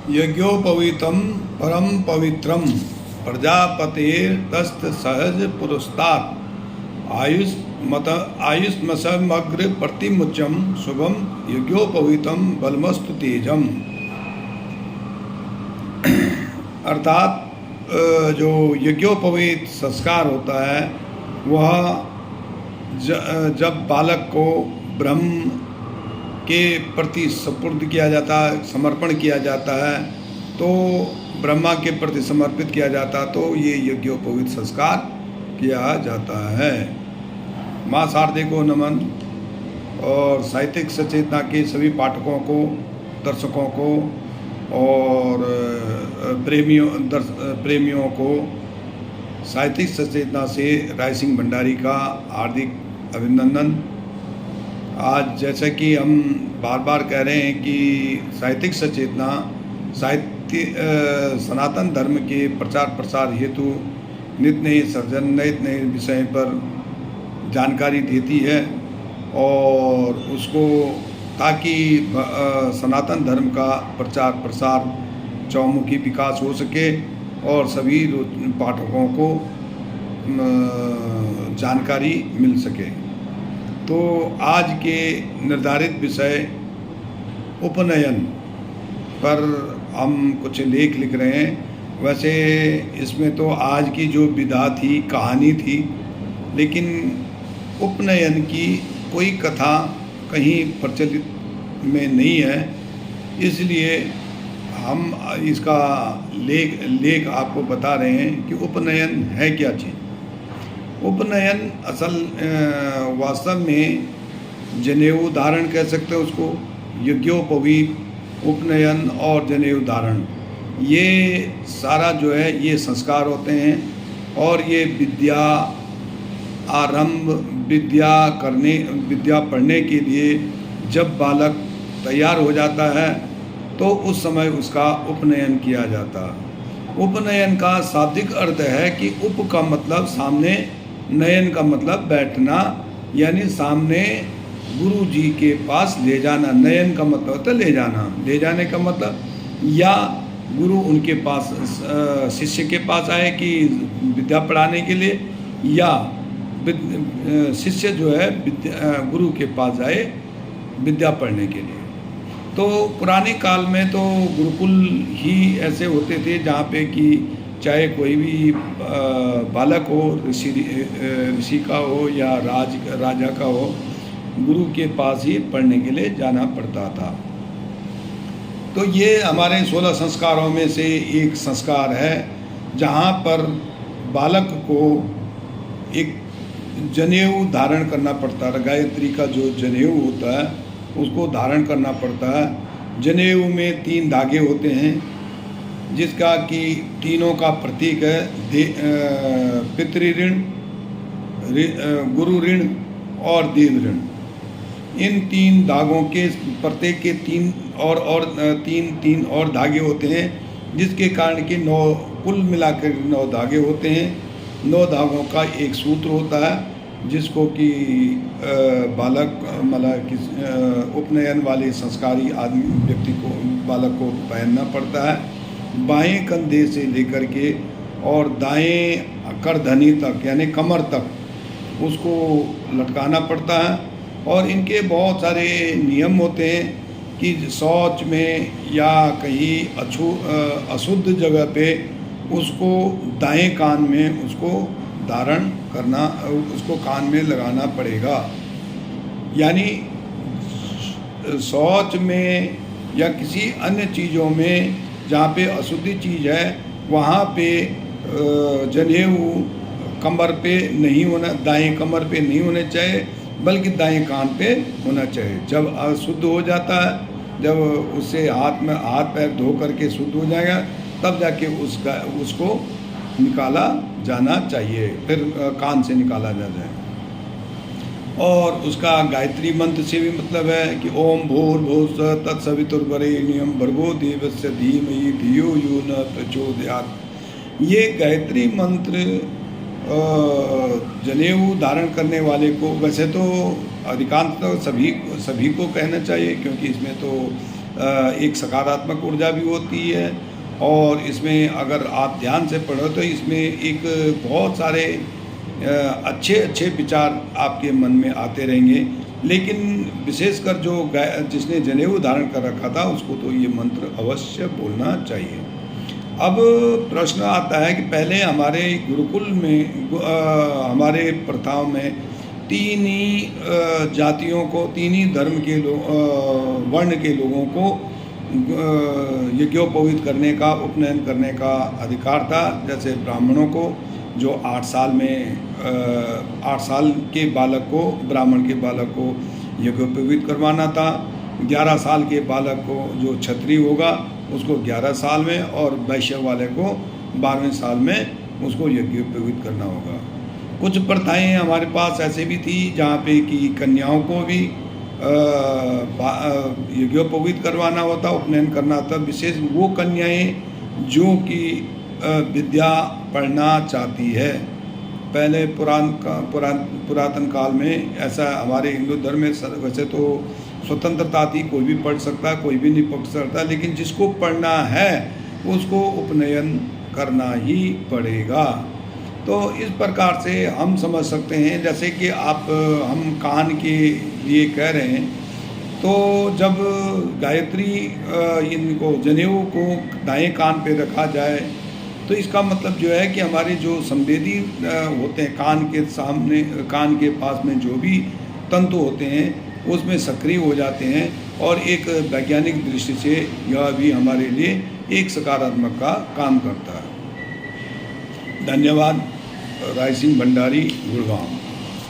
यज्ञोपवीतं परम पवित्रम प्रजापतेर्तस्त सहज पुरस्तात् आयुष्मसमग्र प्रतिमुच्यम शुभम यज्ञोपवीतम बलमस्तु तेजम। अर्थात जो यज्ञोपवीत संस्कार होता है वह जब बालक को ब्रह्म के प्रति सुपुर्द किया जाता है, समर्पण किया जाता है, तो ब्रह्मा के प्रति समर्पित किया जाता, तो ये यज्ञोपवीत संस्कार किया जाता है। माँ शारदे को नमन और साहित्यिक सचेतना के सभी पाठकों को, दर्शकों को और प्रेमियों को साहित्यिक सचेतना से राय सिंह भंडारी का हार्दिक अभिनंदन। आज जैसा कि हम बार बार कह रहे हैं कि साहित्यिक सचेतना सनातन धर्म के प्रचार प्रसार हेतु नित नए सर्जन, नए विषय पर जानकारी देती है और उसको ताकि सनातन धर्म का प्रचार प्रसार चौमुखी विकास हो सके और सभी पाठकों को जानकारी मिल सके। तो आज के निर्धारित विषय उपनयन पर हम कुछ लेख लिख रहे हैं। वैसे इसमें तो आज की जो विधा थी, कहानी थी, लेकिन उपनयन की कोई कथा कहीं प्रचलित में नहीं है, इसलिए हम इसका लेख आपको बता रहे हैं कि उपनयन है क्या चीज़। उपनयन असल वास्तव में जनेऊ धारण कह सकते हैं उसको। यज्ञोपवीत, उपनयन और जनेऊ धारण, ये सारा जो है ये संस्कार होते हैं और ये विद्या आरंभ, विद्या पढ़ने के लिए जब बालक तैयार हो जाता है तो उस समय उसका उपनयन किया जाता है। उपनयन का शाब्दिक अर्थ है कि उप का मतलब सामने, नयन का मतलब बैठना, यानी सामने गुरु जी के पास ले जाना। नयन का मतलब होता है ले जाना, ले जाने का मतलब, या गुरु उनके पास शिष्य के पास आए कि विद्या पढ़ाने के लिए, या शिष्य जो है गुरु के पास जाए विद्या पढ़ने के लिए। तो पुराने काल में तो गुरुकुल ही ऐसे होते थे जहाँ पे कि चाहे कोई भी बालक हो, ऋषि का हो या राजा का हो, गुरु के पास ही पढ़ने के लिए जाना पड़ता था। तो ये हमारे 16 संस्कारों में से एक संस्कार है जहाँ पर बालक को एक जनेऊ धारण करना पड़ता है। गायत्री का जो जनेऊ होता है उसको धारण करना पड़ता है। जनेऊ में 3 धागे होते हैं जिसका कि तीनों का प्रतीक है पितृ ऋण, गुरु ऋण और देव ऋण। इन 3 धागों के प्रत्येक के 3 और धागे होते हैं, जिसके कारण कि 9 कुल मिलाकर 9 धागे होते हैं। 9 धागों का एक सूत्र होता है जिसको कि बालक मतलब उपनयन वाले संस्कारी आदमी व्यक्ति को, बालक को पहनना पड़ता है। बाएं कंधे से लेकर के और दाएं करधनी तक यानी कमर तक उसको लटकाना पड़ता है। और इनके बहुत सारे नियम होते हैं कि शौच में या कहीं अशुद्ध जगह पे उसको दाएं कान में उसको धारण करना, उसको कान में लगाना पड़ेगा। यानी शौच में या किसी अन्य चीज़ों में जहाँ पे अशुद्धि चीज़ है वहाँ पे जनेऊ कमर पे नहीं होना, दाएं कमर पे नहीं होने चाहिए, बल्कि दाएं कान पे होना चाहिए। जब अशुद्ध हो जाता है, जब उससे हाथ पैर धो करके शुद्ध हो जाएगा, तब जाके उसको निकाला जाना चाहिए, फिर कान से निकाला जाए। और उसका गायत्री मंत्र से भी मतलब है कि ओम भूर्भुवस्सुः तत्सवितुर्वरेण्यं भर्गो देवस्य धीमहि धियो यो न प्रचोदयात्। ये गायत्री मंत्र जनेऊ धारण करने वाले को, वैसे तो अधिकांश तो सभी को कहना चाहिए, क्योंकि इसमें तो एक सकारात्मक ऊर्जा भी होती है, और इसमें अगर आप ध्यान से पढ़ो तो इसमें एक बहुत सारे अच्छे अच्छे विचार आपके मन में आते रहेंगे। लेकिन विशेषकर जो जिसने जनेऊ धारण कर रखा था उसको तो ये मंत्र अवश्य बोलना चाहिए। अब प्रश्न आता है कि पहले हमारे गुरुकुल में हमारे प्रथाओं में तीन ही जातियों को, तीन ही धर्म के वर्ण के लोगों को यज्ञोपवीत करने का, उपनयन करने का अधिकार था। जैसे ब्राह्मणों को जो 8 साल के बालक को, ब्राह्मण के बालक को यज्ञोपवीत करवाना था। 11 साल के बालक को, जो क्षत्रिय होगा, उसको 11 साल में, और वैश्य वाले को 12वें साल में उसको यज्ञोपवीत करना होगा। कुछ प्रथाएं हमारे पास ऐसे भी थी जहाँ पे कि कन्याओं को भी यज्ञोपवीत करवाना होता, उपनयन करना था। विशेष वो कन्याएं जो कि विद्या पढ़ना चाहती है। पहले पुरातन काल में ऐसा हमारे हिंदू धर्म में वैसे तो स्वतंत्रता थी, कोई भी पढ़ सकता, कोई भी नहीं पढ़ सकता, लेकिन जिसको पढ़ना है उसको उपनयन करना ही पड़ेगा। तो इस प्रकार से हम समझ सकते हैं, जैसे कि हम कान के लिए कह रहे हैं, तो जब गायत्री इनको जनेऊ को दाएं कान पे रखा जाए तो इसका मतलब जो है कि हमारे जो संवेदी होते हैं, कान के सामने, कान के पास में जो भी तंतु होते हैं उसमें सक्रिय हो जाते हैं, और एक वैज्ञानिक दृष्टि से यह भी हमारे लिए एक सकारात्मक का काम करता है। धन्यवाद। राय सिंह भंडारी, गुड़गांव।